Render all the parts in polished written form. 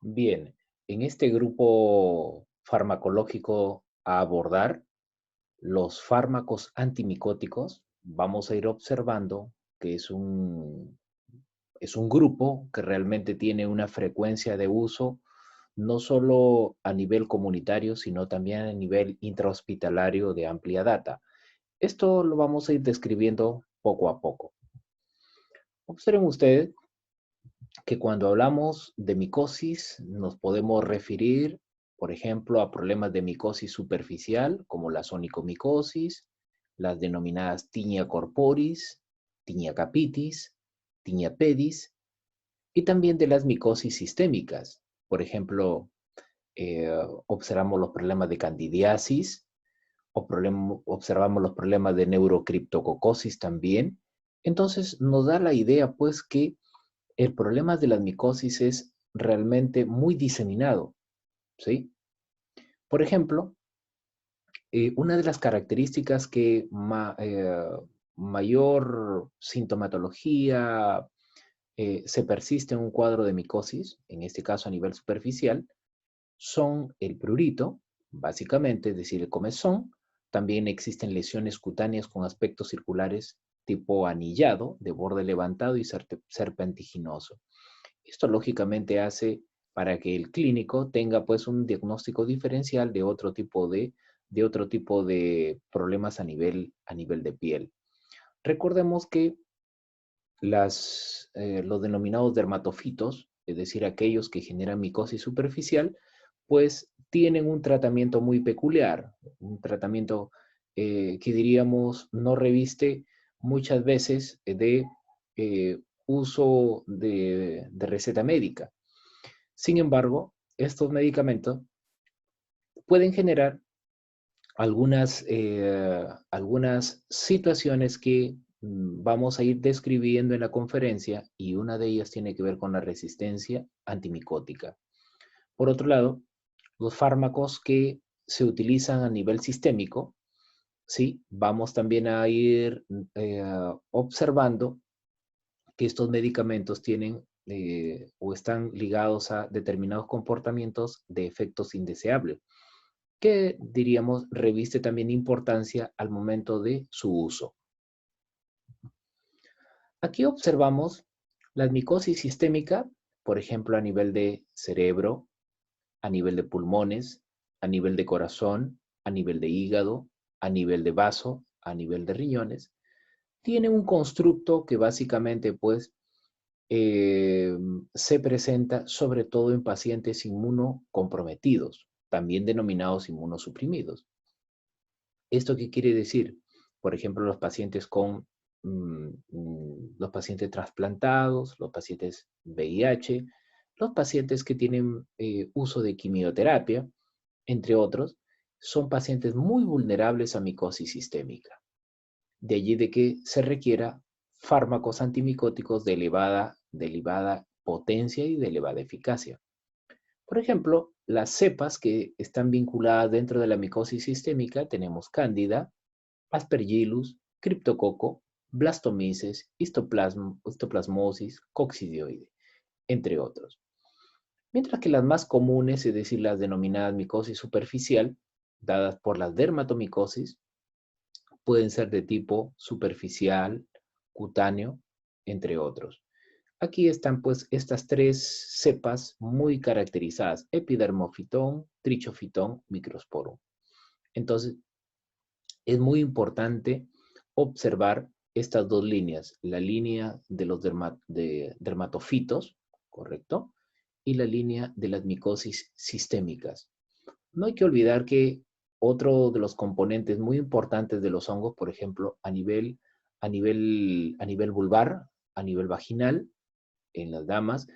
Bien, en este grupo farmacológico a abordar, los fármacos antimicóticos, vamos a ir observando que es un grupo que realmente tiene una frecuencia de uso no solo a nivel comunitario, sino también a nivel intrahospitalario de amplia data. Esto lo vamos a ir describiendo poco a poco. Observen ustedes que cuando hablamos de micosis nos podemos referir, por ejemplo, a problemas de micosis superficial, como la onicomicosis, las denominadas tinea corporis, tinea capitis, tinea pedis, y también de las micosis sistémicas. Por ejemplo, observamos los problemas de candidiasis, observamos los problemas de neurocriptococosis también. Entonces, nos da la idea, pues, que el problema de las micosis es realmente muy diseminado, ¿sí? Por ejemplo, una de las características que mayor sintomatología se persiste en un cuadro de micosis, en este caso a nivel superficial, son el prurito, básicamente, es decir, el comezón. También existen lesiones cutáneas con aspectos circulares tipo anillado, de borde levantado y serpentiginoso. Esto lógicamente hace para que el clínico tenga pues un diagnóstico diferencial de otro tipo de problemas a nivel de piel. Recordemos que los denominados dermatofitos, es decir, aquellos que generan micosis superficial, pues tienen un tratamiento muy peculiar, un tratamiento que diríamos no reviste muchas veces de uso de receta médica. Sin embargo, estos medicamentos pueden generar algunas situaciones que vamos a ir describiendo en la conferencia y una de ellas tiene que ver con la resistencia antimicótica. Por otro lado, los fármacos que se utilizan a nivel sistémico, ¿sí? Vamos también a ir observando que estos medicamentos tienen o están ligados a determinados comportamientos de efectos indeseables, que diríamos reviste también importancia al momento de su uso. Aquí observamos la micosis sistémica, por ejemplo, a nivel de cerebro, a nivel de pulmones, a nivel de corazón, a nivel de hígado, a nivel de vaso, a nivel de riñones. Tiene un constructo que básicamente pues eh, se presenta sobre todo en pacientes inmunocomprometidos, también denominados inmunosuprimidos. ¿Esto qué quiere decir? Por ejemplo, los pacientes los pacientes trasplantados, los pacientes VIH, los pacientes que tienen uso de quimioterapia, entre otros, son pacientes muy vulnerables a micosis sistémica. De allí de que se requiera fármacos antimicóticos de elevada potencia y de elevada eficacia. Por ejemplo, las cepas que están vinculadas dentro de la micosis sistémica tenemos Cándida, Aspergillus, Cryptococo, Blastomyces, Histoplasmosis, Coccidioide, entre otros. Mientras que las más comunes, es decir, las denominadas micosis superficial, dadas por las dermatomicosis, pueden ser de tipo superficial, cutáneo, entre otros. Aquí están pues estas tres cepas muy caracterizadas: epidermofitón, trichofitón, microsporum. Entonces, es muy importante observar estas dos líneas, la línea de los dermatofitos, ¿correcto? Y la línea de las micosis sistémicas. No hay que olvidar que otro de los componentes muy importantes de los hongos, por ejemplo, a nivel vulvar, a nivel vaginal, en las damas,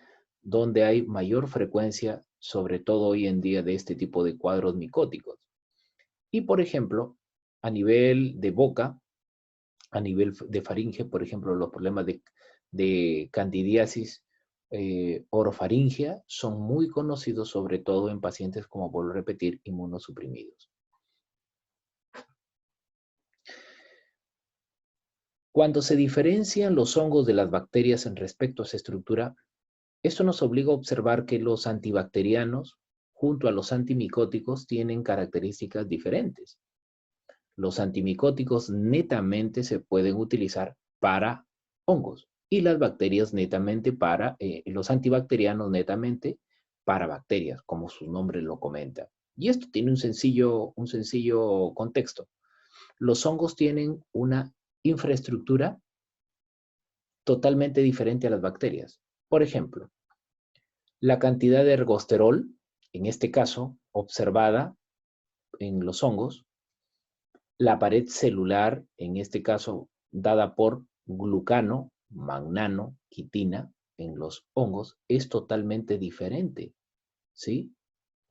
donde hay mayor frecuencia, sobre todo hoy en día, de este tipo de cuadros micóticos. Y, por ejemplo, a nivel de boca, a nivel de faringe, por ejemplo, los problemas de candidiasis orofaringea son muy conocidos, sobre todo en pacientes, como vuelvo a repetir, inmunosuprimidos. Cuando se diferencian los hongos de las bacterias en respecto a su estructura, Esto nos obliga a observar que los antibacterianos, junto a los antimicóticos, tienen características diferentes. Los antimicóticos netamente se pueden utilizar para hongos y las bacterias netamente para, los antibacterianos netamente para bacterias, como su nombre lo comenta. Y esto tiene un sencillo contexto. Los hongos tienen una infraestructura totalmente diferente a las bacterias. Por ejemplo, la cantidad de ergosterol, en este caso, observada en los hongos, la pared celular, en este caso, dada por glucano, magnano, quitina, en los hongos, es totalmente diferente, ¿sí?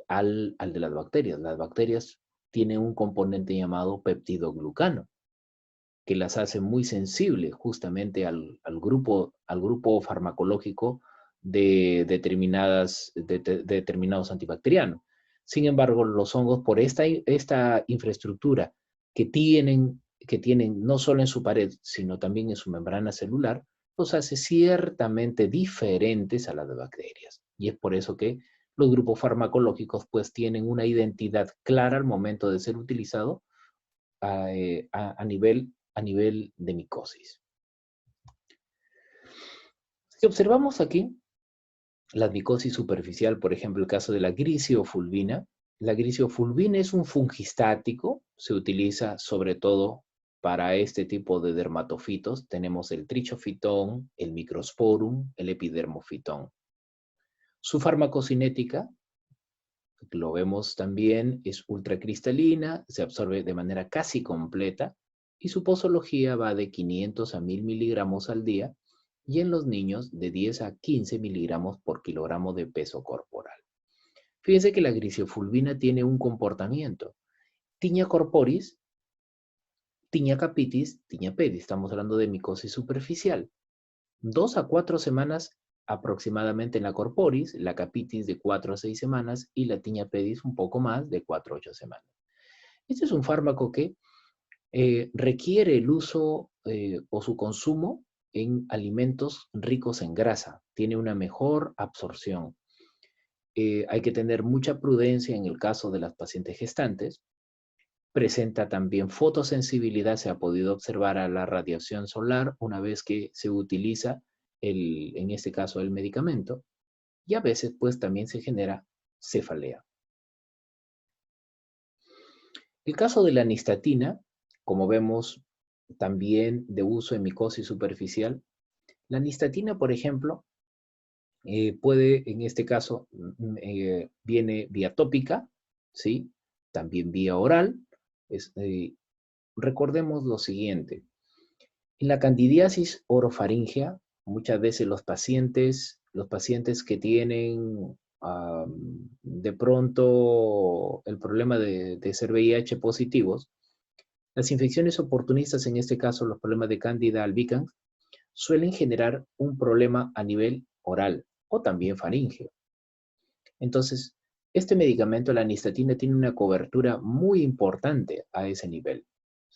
Al de las bacterias. Las bacterias tienen un componente llamado peptidoglucano, que las hace muy sensibles justamente al grupo farmacológico de determinados antibacterianos. Sin embargo, los hongos, por esta infraestructura que tienen no solo en su pared, sino también en su membrana celular, los hace ciertamente diferentes a las de bacterias. Y es por eso que los grupos farmacológicos pues tienen una identidad clara al momento de ser utilizado a nivel de micosis. Si observamos aquí la micosis superficial, por ejemplo, el caso de la grisiofulvina es un fungistático, se utiliza sobre todo para este tipo de dermatofitos. Tenemos el trichofitón, el microsporum, el epidermofitón. Su farmacocinética, lo vemos también, es ultracristalina, se absorbe de manera casi completa y su posología va de 500 a 1000 miligramos al día y en los niños de 10 a 15 miligramos por kilogramo de peso corporal. Fíjense que la grisiofulvina tiene un comportamiento. Tiña corporis, tiña capitis, tiña pedis. Estamos hablando de micosis superficial. 2 a 4 semanas aproximadamente en la corporis, la capitis de 4 a 6 semanas y la tiña pedis un poco más de 4 a 8 semanas. Este es un fármaco que requiere el uso o su consumo en alimentos ricos en grasa. Tiene una mejor absorción. Hay que tener mucha prudencia en el caso de las pacientes gestantes. Presenta también fotosensibilidad, se ha podido observar a la radiación solar una vez que se utiliza, en este caso, el medicamento. Y a veces, pues, también se genera cefalea. El caso de la nistatina, como vemos, también de uso en micosis superficial. La nistatina, por ejemplo, puede, en este caso, viene vía tópica, ¿sí? También vía oral. Recordemos lo siguiente. En la candidiasis orofaríngea, muchas veces los pacientes que tienen de pronto el problema de ser VIH positivos, las infecciones oportunistas, en este caso los problemas de Candida albicans, suelen generar un problema a nivel oral o también faríngeo. Entonces, este medicamento, la nistatina, tiene una cobertura muy importante a ese nivel.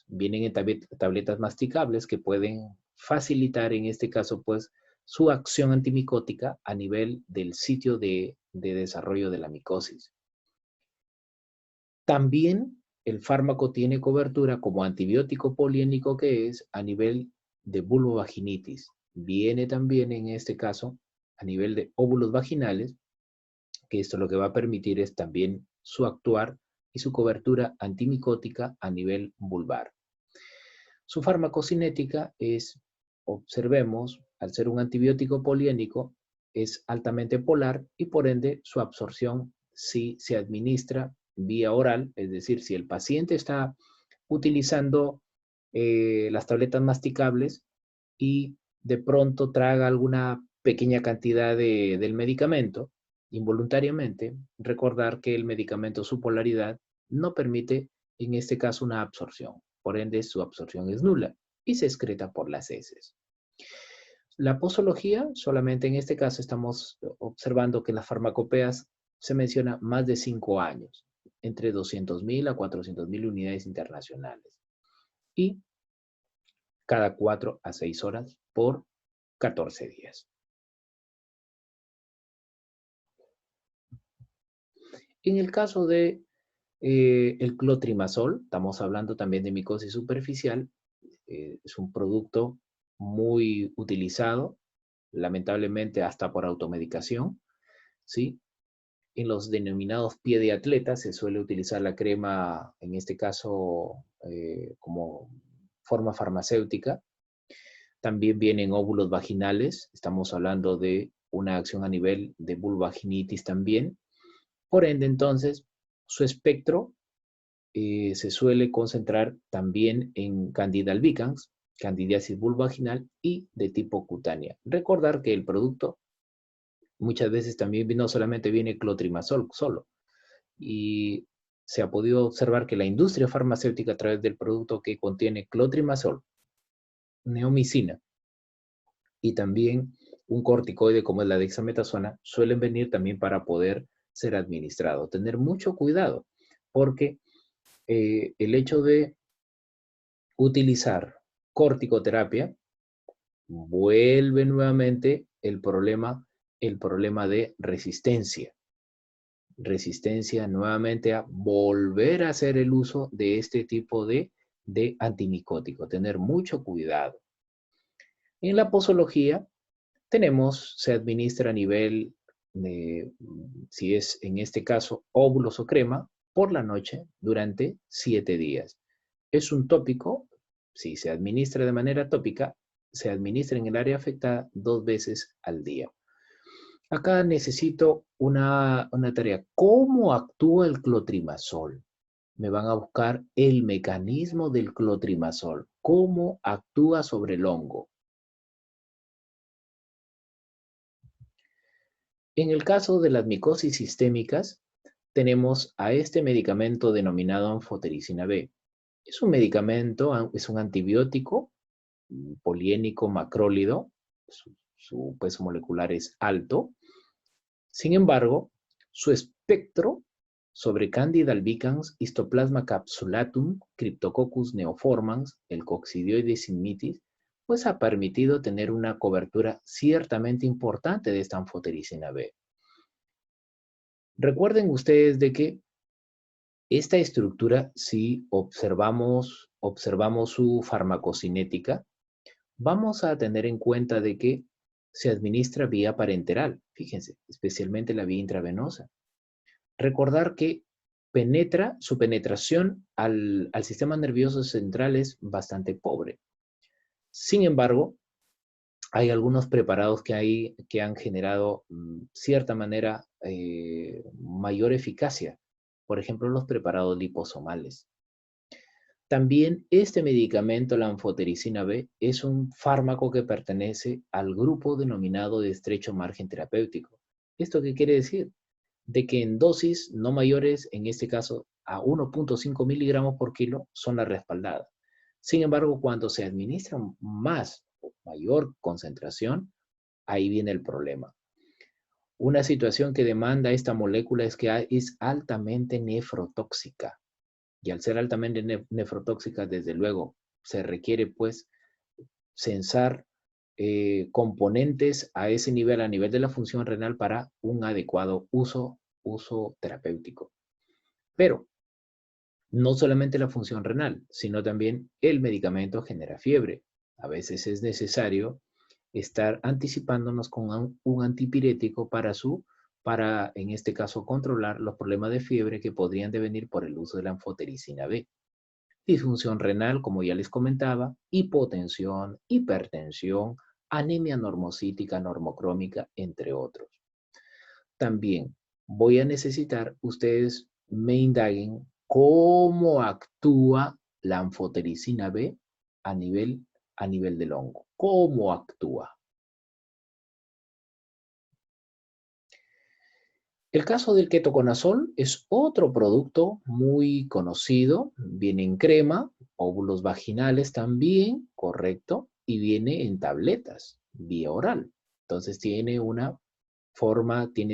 Vienen en tabletas masticables que pueden facilitar, en este caso, pues, su acción antimicótica a nivel del sitio de desarrollo de la micosis. También el fármaco tiene cobertura como antibiótico poliénico que es a nivel de vulvovaginitis. Viene también en este caso a nivel de óvulos vaginales, que esto lo que va a permitir es también su actuar y su cobertura antimicótica a nivel vulvar. Su farmacocinética es, observemos, al ser un antibiótico poliénico, es altamente polar y por ende su absorción, si se administra vía oral, es decir, si el paciente está utilizando las tabletas masticables y de pronto traga alguna pequeña cantidad del medicamento, involuntariamente, recordar que el medicamento, su polaridad, no permite, en este caso, una absorción. Por ende, su absorción es nula y se excreta por las heces. La posología, solamente en este caso estamos observando que en las farmacopeas se menciona más de 5 años, entre 200.000 a 400.000 unidades internacionales. Y cada 4 a 6 horas por 14 días. En el caso de el clotrimazol, estamos hablando también de micosis superficial, es un producto muy utilizado, lamentablemente hasta por automedicación, ¿sí? En los denominados pie de atleta se suele utilizar la crema, en este caso, como forma farmacéutica. También vienen óvulos vaginales, estamos hablando de una acción a nivel de vulvaginitis también. Por ende, entonces, su espectro se suele concentrar también en Candida albicans, candidiasis vulvaginal y de tipo cutánea. Recordar que el producto muchas veces también no solamente viene clotrimazol solo, y se ha podido observar que la industria farmacéutica a través del producto que contiene clotrimazol, neomicina y también un corticoide como es la dexametasona suelen venir también para poder ser administrado. Tener mucho cuidado porque el hecho de utilizar corticoterapia vuelve nuevamente el problema de resistencia. Resistencia nuevamente a volver a hacer el uso de este tipo de antimicótico. Tener mucho cuidado. En la posología se administra a nivel de, si es en este caso, óvulos o crema, por la noche durante 7 días. Es un tópico, si se administra de manera tópica, se administra en el área afectada 2 veces al día. Acá necesito una tarea. ¿Cómo actúa el clotrimazol? Me van a buscar el mecanismo del clotrimazol. ¿Cómo actúa sobre el hongo? En el caso de las micosis sistémicas, tenemos a este medicamento denominado anfotericina B. Es un medicamento, es un antibiótico poliénico macrólido, su peso molecular es alto. Sin embargo, su espectro sobre Candida albicans, Histoplasma capsulatum, Cryptococcus neoformans, el Coccidioides simmitis, pues ha permitido tener una cobertura ciertamente importante de esta anfotericina B. Recuerden ustedes de que esta estructura, si observamos su farmacocinética, vamos a tener en cuenta de que se administra vía parenteral, fíjense, especialmente la vía intravenosa. Recordar que su penetración al sistema nervioso central es bastante pobre. Sin embargo, hay algunos preparados que han generado cierta manera mayor eficacia. Por ejemplo, los preparados liposomales. También este medicamento, la anfotericina B, es un fármaco que pertenece al grupo denominado de estrecho margen terapéutico. ¿Esto qué quiere decir? De que en dosis no mayores, en este caso a 1.5 miligramos por kilo, son las respaldadas. Sin embargo, cuando se administra más o mayor concentración, ahí viene el problema. Una situación que demanda esta molécula es que es altamente nefrotóxica. Y al ser altamente nefrotóxica, desde luego, se requiere pues censar componentes a ese nivel, a nivel de la función renal, para un adecuado uso terapéutico. Pero no solamente la función renal, sino también el medicamento genera fiebre. A veces es necesario estar anticipándonos con un antipirético para, en este caso, controlar los problemas de fiebre que podrían devenir por el uso de la anfotericina B. Disfunción renal, como ya les comentaba, hipotensión, hipertensión, anemia normocítica, normocrómica, entre otros. También voy a necesitar ustedes me indaguen cómo actúa la anfotericina B a nivel del hongo. ¿Cómo actúa? El caso del ketoconazol es otro producto muy conocido. Viene en crema, óvulos vaginales también, correcto, y viene en tabletas, vía oral. Entonces tiene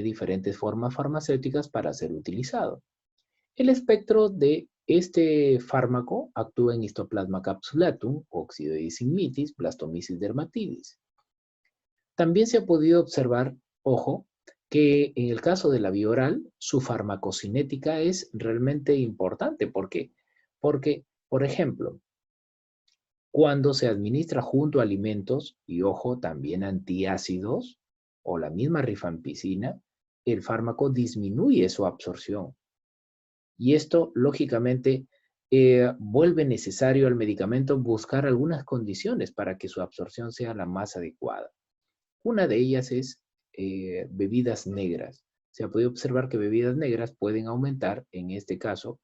diferentes formas farmacéuticas para ser utilizado. El espectro de este fármaco actúa en Histoplasma capsulatum, Coccidioides simmitis, Blastomyces dermatitis. También se ha podido observar, ojo, que en el caso de la vía oral, su farmacocinética es realmente importante. ¿Por qué? Porque, por ejemplo, cuando se administra junto a alimentos, y ojo, también antiácidos o la misma rifampicina, el fármaco disminuye su absorción. Y esto, lógicamente, vuelve necesario al medicamento buscar algunas condiciones para que su absorción sea la más adecuada. Una de ellas es bebidas negras. Se ha podido observar que bebidas negras pueden aumentar, en este caso,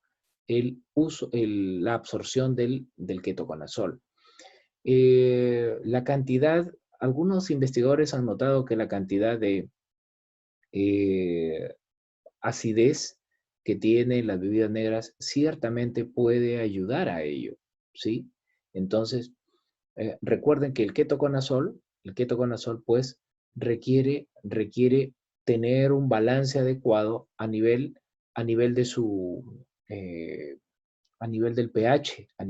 la absorción del ketoconazol. La cantidad, algunos investigadores han notado que la cantidad de eh, acidez que tienen las bebidas negras ciertamente puede ayudar a ello, ¿sí? Entonces, recuerden que el ketoconazol pues requiere tener un balance adecuado a nivel de a nivel del pH, a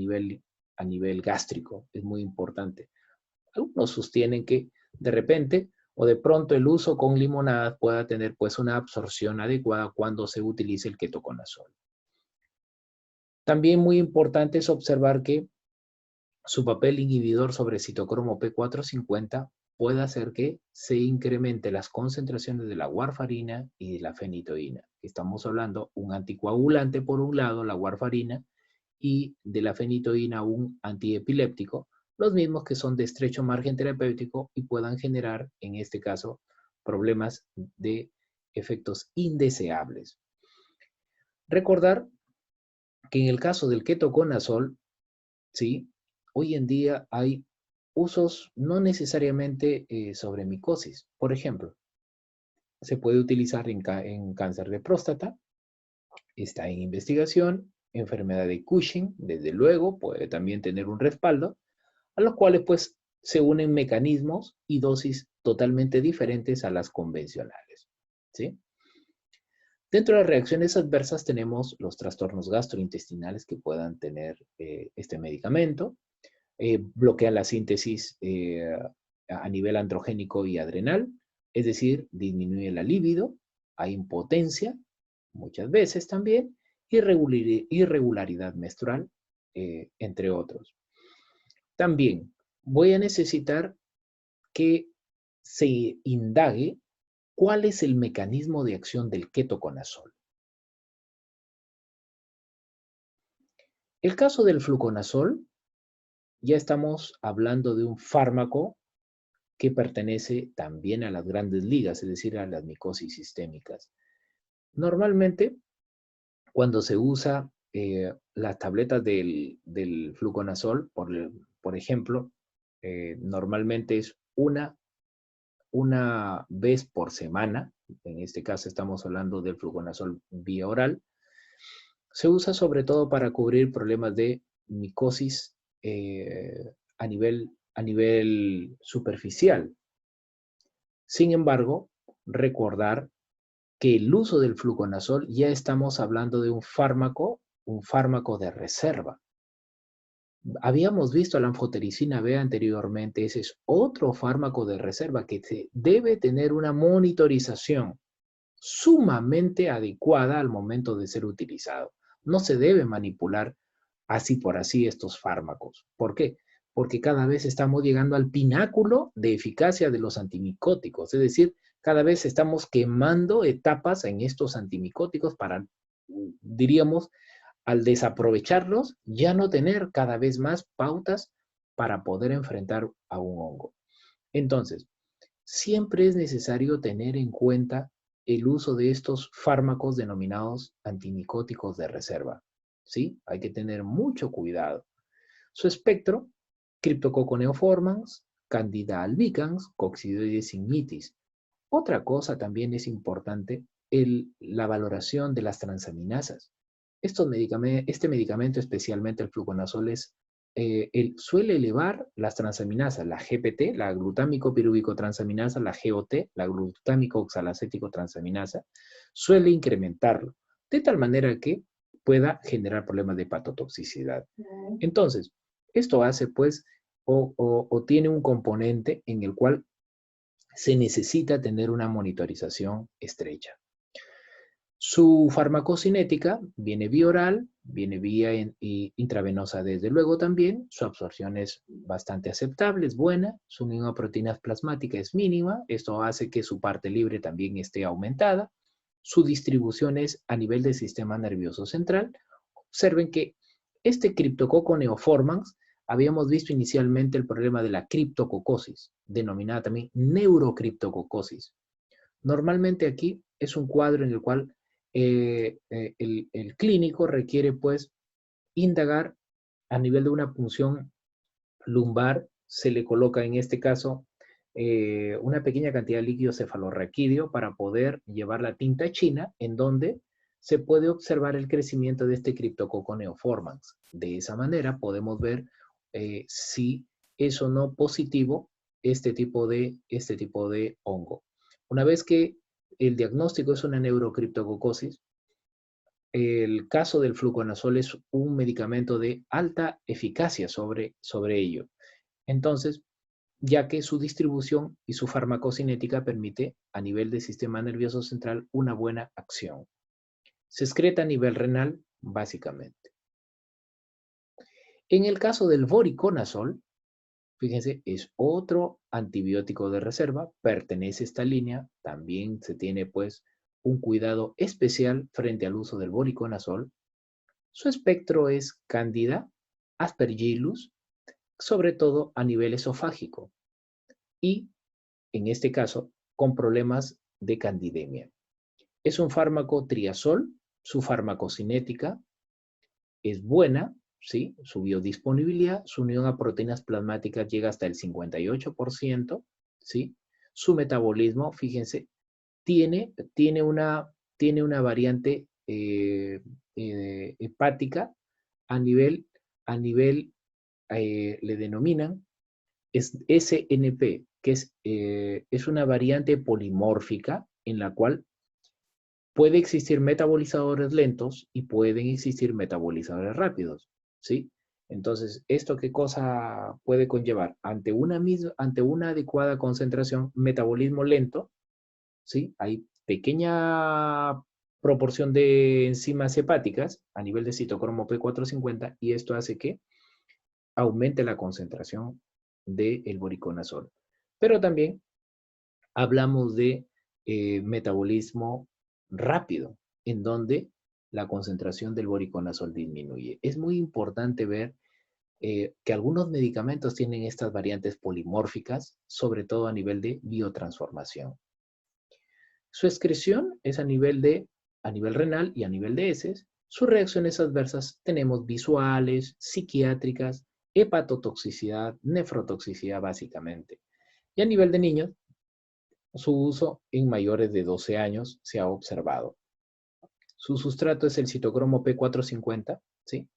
nivel gástrico, es muy importante. Algunos sostienen que de repente o de pronto el uso con limonadas pueda tener pues una absorción adecuada cuando se utilice el ketoconazol. También muy importante es observar que su papel inhibidor sobre citocromo P450 puede hacer que se incremente las concentraciones de la warfarina y de la fenitoína. Estamos hablando un anticoagulante por un lado, la warfarina, y de la fenitoína un antiepiléptico, los mismos que son de estrecho margen terapéutico y puedan generar, en este caso, problemas de efectos indeseables. Recordar que en el caso del ketoconazol, ¿sí? Hoy en día hay usos no necesariamente sobre micosis. Por ejemplo, se puede utilizar en cáncer de próstata, está en investigación, enfermedad de Cushing, desde luego, puede también tener un respaldo, a los cuales pues se unen mecanismos y dosis totalmente diferentes a las convencionales, ¿sí? Dentro de las reacciones adversas tenemos los trastornos gastrointestinales que puedan tener este medicamento, bloquea la síntesis a nivel androgénico y adrenal, es decir, disminuye la libido, hay impotencia, muchas veces también, irregularidad menstrual, entre otros. También voy a necesitar que se indague cuál es el mecanismo de acción del ketoconazol. El caso del fluconazol, ya estamos hablando de un fármaco que pertenece también a las grandes ligas, es decir, a las micosis sistémicas. Normalmente, cuando se usa las tabletas del fluconazol, por ejemplo, normalmente es una vez por semana, en este caso estamos hablando del fluconazol vía oral, se usa sobre todo para cubrir problemas de micosis a nivel superficial. Sin embargo, recordar que el uso del fluconazol ya estamos hablando de un fármaco de reserva. Habíamos visto la anfotericina B anteriormente, ese es otro fármaco de reserva que debe tener una monitorización sumamente adecuada al momento de ser utilizado. No se debe manipular así por así estos fármacos. ¿Por qué? Porque cada vez estamos llegando al pináculo de eficacia de los antimicóticos, es decir, cada vez estamos quemando etapas en estos antimicóticos para, diríamos, al desaprovecharlos, ya no tener cada vez más pautas para poder enfrentar a un hongo. Entonces, siempre es necesario tener en cuenta el uso de estos fármacos denominados antimicóticos de reserva. ¿Sí? Hay que tener mucho cuidado. Su espectro, Cryptococcus neoformans, Candida albicans, Coccidioides ignitis. Otra cosa también es importante, la valoración de las transaminasas. Este medicamento, especialmente el fluconazol, suele elevar las transaminasas, la GPT, la glutámico pirúvico transaminasa, la GOT, la glutámico oxalacético transaminasa, suele incrementarlo, de tal manera que pueda generar problemas de hepatotoxicidad. Entonces, esto hace pues, o tiene un componente en el cual se necesita tener una monitorización estrecha. Su farmacocinética viene vía oral, viene vía intravenosa desde luego también. Su absorción es bastante aceptable, es buena. Su unión a proteínas plasmáticas es mínima. Esto hace que su parte libre también esté aumentada. Su distribución es a nivel del sistema nervioso central. Observen que este criptococo neoformans, habíamos visto inicialmente el problema de la criptococosis, denominada también neurocriptococosis. Normalmente aquí es un cuadro en el cual el clínico requiere pues indagar a nivel de una punción lumbar. Se le coloca en este caso una pequeña cantidad de líquido cefalorraquídeo para poder llevar la tinta china, en donde se puede observar el crecimiento de este criptococo neoformans. De esa manera podemos ver si es o no positivo este tipo de hongo. Una vez que el diagnóstico es una neurocriptococosis, el caso del fluconazol es un medicamento de alta eficacia sobre ello. Entonces, ya que su distribución y su farmacocinética permite a nivel del sistema nervioso central una buena acción. Se excreta a nivel renal, básicamente. En el caso del voriconazol, fíjense, es otro antibiótico de reserva, pertenece a esta línea, también se tiene pues un cuidado especial frente al uso del voriconazol. Su espectro es Candida, Aspergillus, sobre todo a nivel esofágico y, en este caso, con problemas de candidemia. Es un fármaco triazol, su farmacocinética es buena, ¿sí? Su biodisponibilidad, su unión a proteínas plasmáticas llega hasta el 58%, ¿sí? Su metabolismo, fíjense, tiene una variante hepática a nivel le denominan es SNP, que es una variante polimórfica en la cual puede existir metabolizadores lentos y pueden existir metabolizadores rápidos, ¿sí? Entonces, ¿esto qué cosa puede conllevar? Ante una adecuada concentración, metabolismo lento, ¿sí? Hay pequeña proporción de enzimas hepáticas a nivel de citocromo P450 y esto hace que aumente la concentración del voriconazol. Pero también hablamos de metabolismo rápido, en donde la concentración del voriconazol disminuye. Es muy importante ver que algunos medicamentos tienen estas variantes polimórficas, sobre todo a nivel de biotransformación. Su excreción es a nivel renal y a nivel de heces. Sus reacciones adversas tenemos visuales, psiquiátricas, hepatotoxicidad, nefrotoxicidad básicamente. Y a nivel de niños, su uso en mayores de 12 años se ha observado. Su sustrato es el citocromo P450, ¿sí?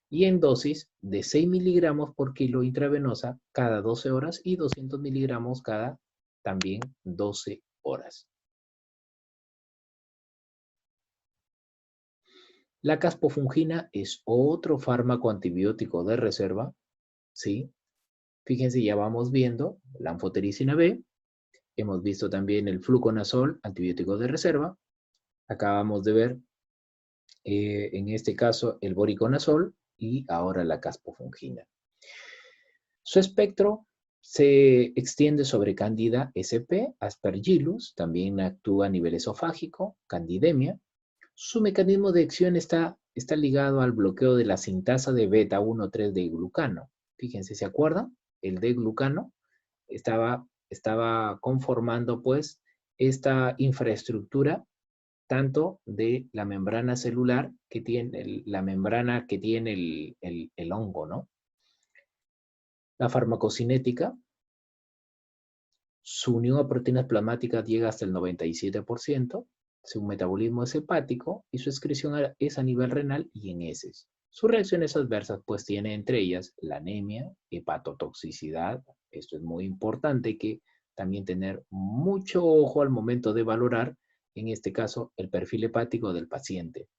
Y en dosis de 6 miligramos por kilo intravenosa cada 12 horas y 200 miligramos cada también 12 horas. La caspofungina es otro fármaco antibiótico de reserva, ¿sí? Fíjense, ya vamos viendo la anfotericina B, hemos visto también el fluconazol, antibiótico de reserva. Acabamos de ver, en este caso, el voriconazol y ahora la caspofungina. Su espectro se extiende sobre Candida sp, Aspergillus, también actúa a nivel esofágico, candidemia. Su mecanismo de acción está ligado al bloqueo de la sintasa de beta-1,3-D-glucano. Fíjense, ¿se acuerdan? El D-glucano estaba conformando pues esta infraestructura tanto de la membrana celular que tiene, la membrana que tiene el hongo, ¿no? La farmacocinética, su unión a proteínas plasmáticas llega hasta el 97%, su metabolismo es hepático y su excreción es a nivel renal y en heces. Sus reacciones adversas pues tiene entre ellas la anemia, hepatotoxicidad. Esto es muy importante, que también tener mucho ojo al momento de valorar, en este caso, el perfil hepático del paciente.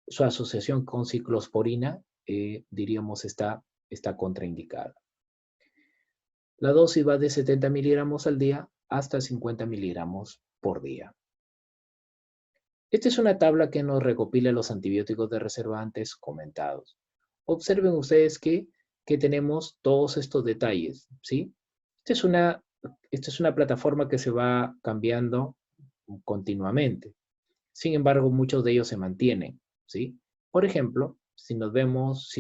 Su asociación con ciclosporina, diríamos, está contraindicada. La dosis va de 70 miligramos al día hasta 50 miligramos por día. Esta es una tabla que nos recopila los antibióticos de reserva antes comentados. Observen ustedes que tenemos todos estos detalles, ¿sí? Esta es una plataforma que se va cambiando continuamente. Sin embargo, muchos de ellos se mantienen, ¿sí? Por ejemplo, si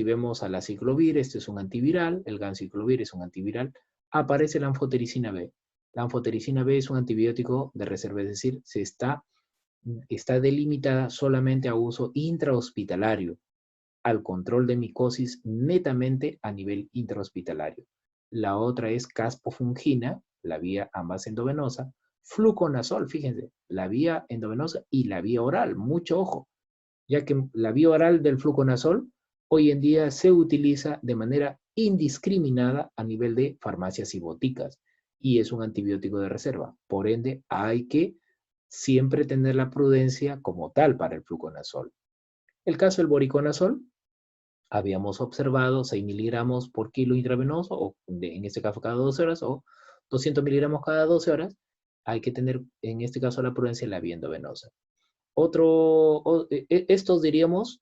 vemos a la ciclovir, este es un antiviral, el ganciclovir es un antiviral, aparece la anfotericina B. La anfotericina B es un antibiótico de reserva, es decir, está delimitada solamente a uso intrahospitalario, al control de micosis netamente a nivel intrahospitalario. La otra es caspofungina, la vía ambas endovenosa, fluconazol, fíjense, la vía endovenosa y la vía oral, mucho ojo, ya que la vía oral del fluconazol hoy en día se utiliza de manera indiscriminada a nivel de farmacias y boticas y es un antibiótico de reserva. Por ende, hay que siempre tener la prudencia como tal para el fluconazol. El caso del voriconazol, habíamos observado 6 miligramos por kilo intravenoso, o en este caso cada 12 horas, o 200 miligramos cada 12 horas. Hay que tener, en este caso, la prudencia en la vía endovenosa. Estos diríamos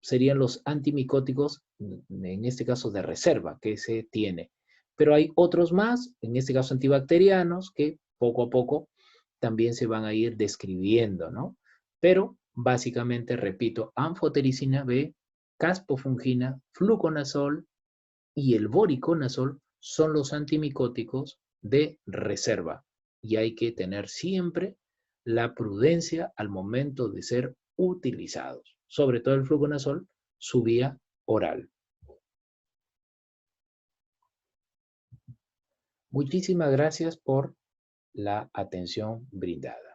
serían los antimicóticos, en este caso de reserva, que se tiene. Pero hay otros más, en este caso antibacterianos, que poco a poco también se van a ir describiendo, ¿no? Pero básicamente, repito, anfotericina B, caspofungina, fluconazol y el voriconazol son los antimicóticos de reserva. Y hay que tener siempre la prudencia al momento de ser utilizados. Sobre todo el fluconazol, su vía oral. Muchísimas gracias por la atención brindada.